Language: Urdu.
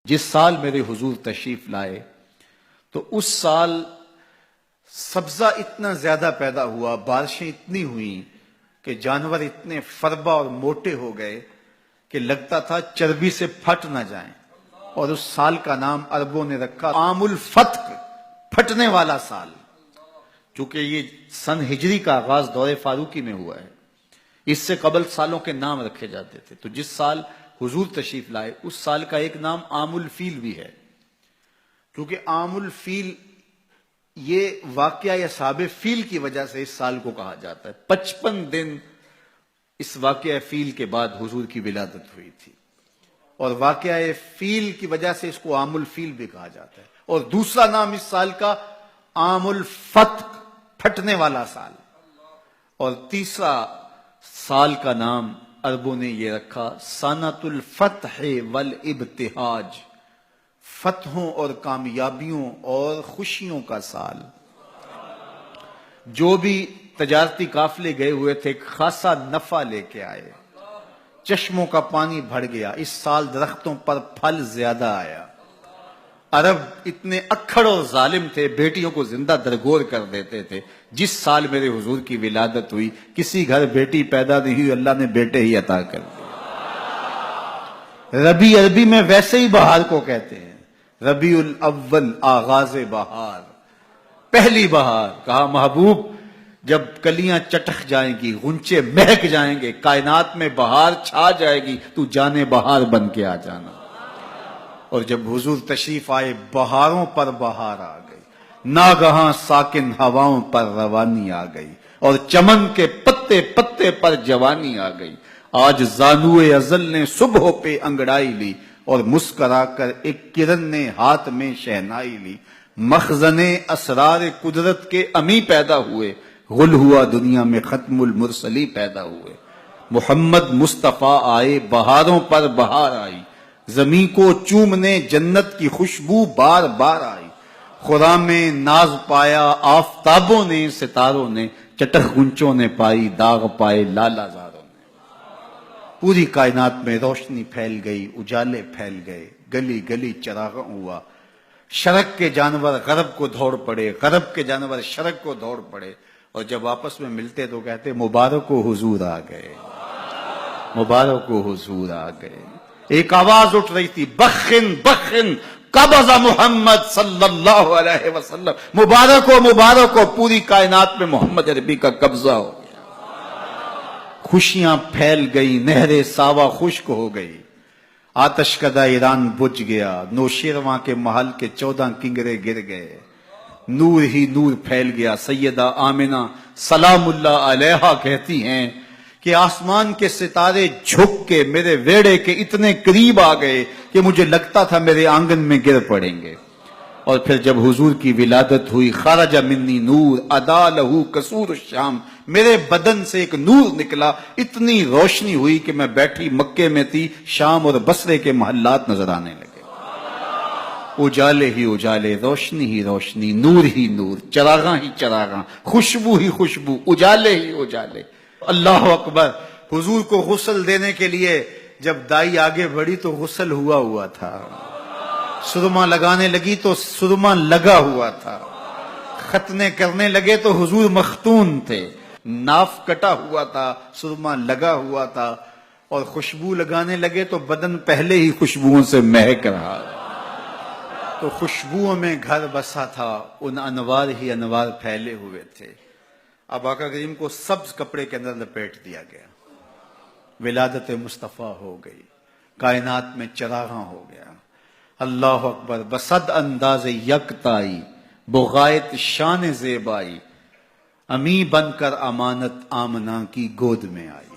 جس سال میرے حضور تشریف لائے تو اس سال سبزہ اتنا زیادہ پیدا ہوا، بارشیں اتنی ہوئیں کہ جانور اتنے فربا اور موٹے ہو گئے کہ لگتا تھا چربی سے پھٹ نہ جائیں، اور اس سال کا نام عربوں نے رکھا عام الفتق، پھٹنے والا سال، چونکہ یہ سن ہجری کا آغاز دور فاروقی میں ہوا ہے۔ اس سے قبل سالوں کے نام رکھے جاتے تھے، تو جس سال حضور تشریف لائے اس سال کا ایک نام عام الفیل بھی ہے، کیونکہ عام الفیل یہ واقعہ اصحاب فیل کی وجہ سے اس سال کو کہا جاتا ہے۔ 55 دن اس واقعہ فیل کے بعد حضور کی ولادت ہوئی تھی، اور واقعہ فیل کی وجہ سے اس کو عام الفیل بھی کہا جاتا ہے۔ اور دوسرا نام اس سال کا عام الفتق، پھٹنے والا سال، اور تیسرا سال کا نام عربوں نے یہ رکھا سنۃ الفتح والابتہاج، فتحوں اور کامیابیوں اور خوشیوں کا سال۔ جو بھی تجارتی قافلے گئے ہوئے تھے ایک خاصا نفع لے کے آئے، چشموں کا پانی بڑھ گیا، اس سال درختوں پر پھل زیادہ آیا۔ عرب اتنے اکھڑ اور ظالم تھے، بیٹیوں کو زندہ درگور کر دیتے تھے۔ جس سال میرے حضور کی ولادت ہوئی کسی گھر بیٹی پیدا نہیں ہوئی، اللہ نے بیٹے ہی عطا کر دیے۔ ربیع عربی میں ویسے ہی بہار کو کہتے ہیں، ربیع الاول آغاز بہار، پہلی بہار۔ کہا محبوب جب کلیاں چٹخ جائیں گی، غنچے مہک جائیں گے، کائنات میں بہار چھا جائے گی، تو جانے بہار بن کے آ جانا۔ اور جب حضور تشریف آئے بہاروں پر بہار آ گئی، ناگہاں ساکن ہواؤں پر روانی آ گئی، اور چمن کے پتے پتے پر جوانی آ گئی۔ آج زانوئے ازل نے صبح پہ انگڑائی لی، اور مسکرا کر ایک کرن نے ہاتھ میں شہنائی لی۔ مخزن اسرار قدرت کے امی پیدا ہوئے، غل ہوا دنیا میں ختم المرسلی پیدا ہوئے۔ محمد مصطفیٰ آئے، بہاروں پر بہار آئی، زمین کو چومنے جنت کی خوشبو بار بار آئی۔ خرام میں ناز پایا آفتابوں نے، ستاروں نے، چٹخ گنچوں نے پائی، داغ پائے لالا زاروں نے۔ پوری کائنات میں روشنی پھیل گئی، اجالے پھیل گئے، گلی گلی چراغاں ہوا۔ شرق کے جانور غرب کو دوڑ پڑے، غرب کے جانور شرق کو دوڑ پڑے، اور جب آپس میں ملتے تو کہتے مبارک ہو حضور آ گئے، مبارک ہو حضور آ گئے۔ ایک آواز اٹھ رہی تھی، بخن بخن قبض محمد صلی اللہ علیہ وسلم، مبارک ہو مبارک ہو، پوری کائنات میں محمد عربی کا قبضہ ہو گیا۔ خوشیاں پھیل گئی، نہر ساوا خشک ہو گئی، آتش کدہ ایران بجھ گیا، نوشیرواں کے محل کے 14 کنگرے گر گئے، نور ہی نور پھیل گیا۔ سیدہ آمنہ سلام اللہ علیہا کہتی ہیں کہ آسمان کے ستارے جھک کے میرے ویڑے کے اتنے قریب آ گئے کہ مجھے لگتا تھا میرے آنگن میں گر پڑیں گے۔ اور پھر جب حضور کی ولادت ہوئی، خرج منی نور ادا لہو قصور الشام، میرے بدن سے ایک نور نکلا، اتنی روشنی ہوئی کہ میں بیٹھی مکے میں تھی، شام اور بصرے کے محلات نظر آنے لگے۔ اجالے ہی اجالے، روشنی ہی روشنی، نور ہی نور، چراغاں ہی چراغاں، خوشبو ہی خوشبو، اجالے ہی اجالے۔ اللہ اکبر۔ حضور کو غسل دینے کے لیے جب دائی آگے بڑھی تو غسل ہوا تھا، سرما لگانے لگی تو سرما لگا ہوا تھا، ختنے کرنے لگے تو حضور مختون تھے، ناف کٹا ہوا تھا، سرما لگا ہوا تھا، اور خوشبو لگانے لگے تو بدن پہلے ہی خوشبوؤں سے مہک رہا، تو خوشبوؤں میں گھر بسا تھا، ان انوار ہی انوار پھیلے ہوئے تھے۔ اب آقا کریم کو سبز کپڑے کے اندر لپیٹ دیا گیا، ولادت مصطفیٰ ہو گئی، کائنات میں چراغاں ہو گیا۔ اللہ اکبر۔ بصد انداز یکتائی، بغایت شان زیبائی، امی بن کر امانت آمنہ کی گود میں آئی۔